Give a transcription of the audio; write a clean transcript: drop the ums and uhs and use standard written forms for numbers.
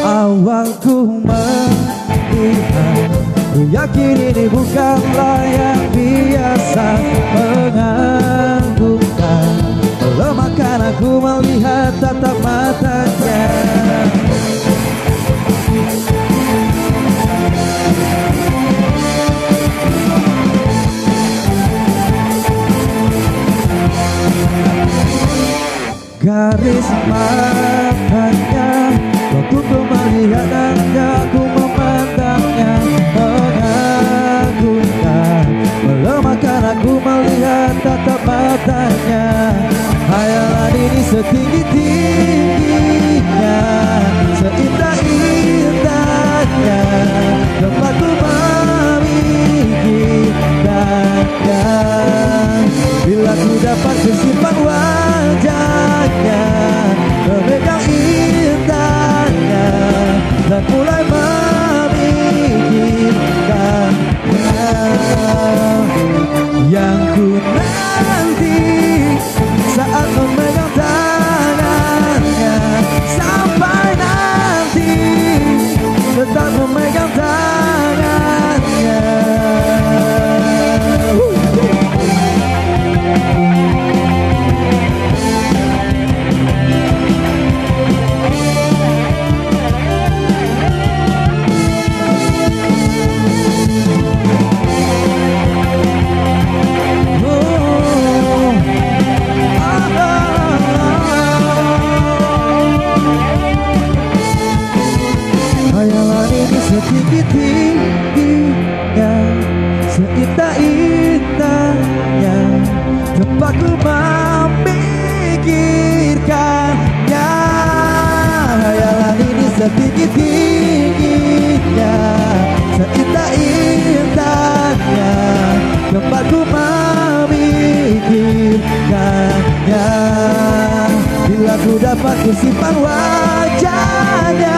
Awalku melihat, ku yakin ini bukanlah yang biasa, mengagumkan, melemahkan. Aku melihat tatap matanya. Garis matanya, waktu ku melihatnya, aku memandangnya, mengagumkan, melemahkan. Aku melihat tatap matanya. Hayalan ini setinggi-tingginya, seindah-indahnya, tempatku memikirkannya. Bila ku dapat bersimpan wajahnya, memegang indahnya, dan mulai memikirkannya. Yang ku nanti saat memegang tangannya, sampai nanti tetap memegang tangannya. Setinggi-tingginya, seindah-indahnya, tempatku memikirkannya. Hayalan ini setinggi-tingginya, seindah-indahnya, tempatku memikirkannya. Bila ku dapat ku simpan wajahnya,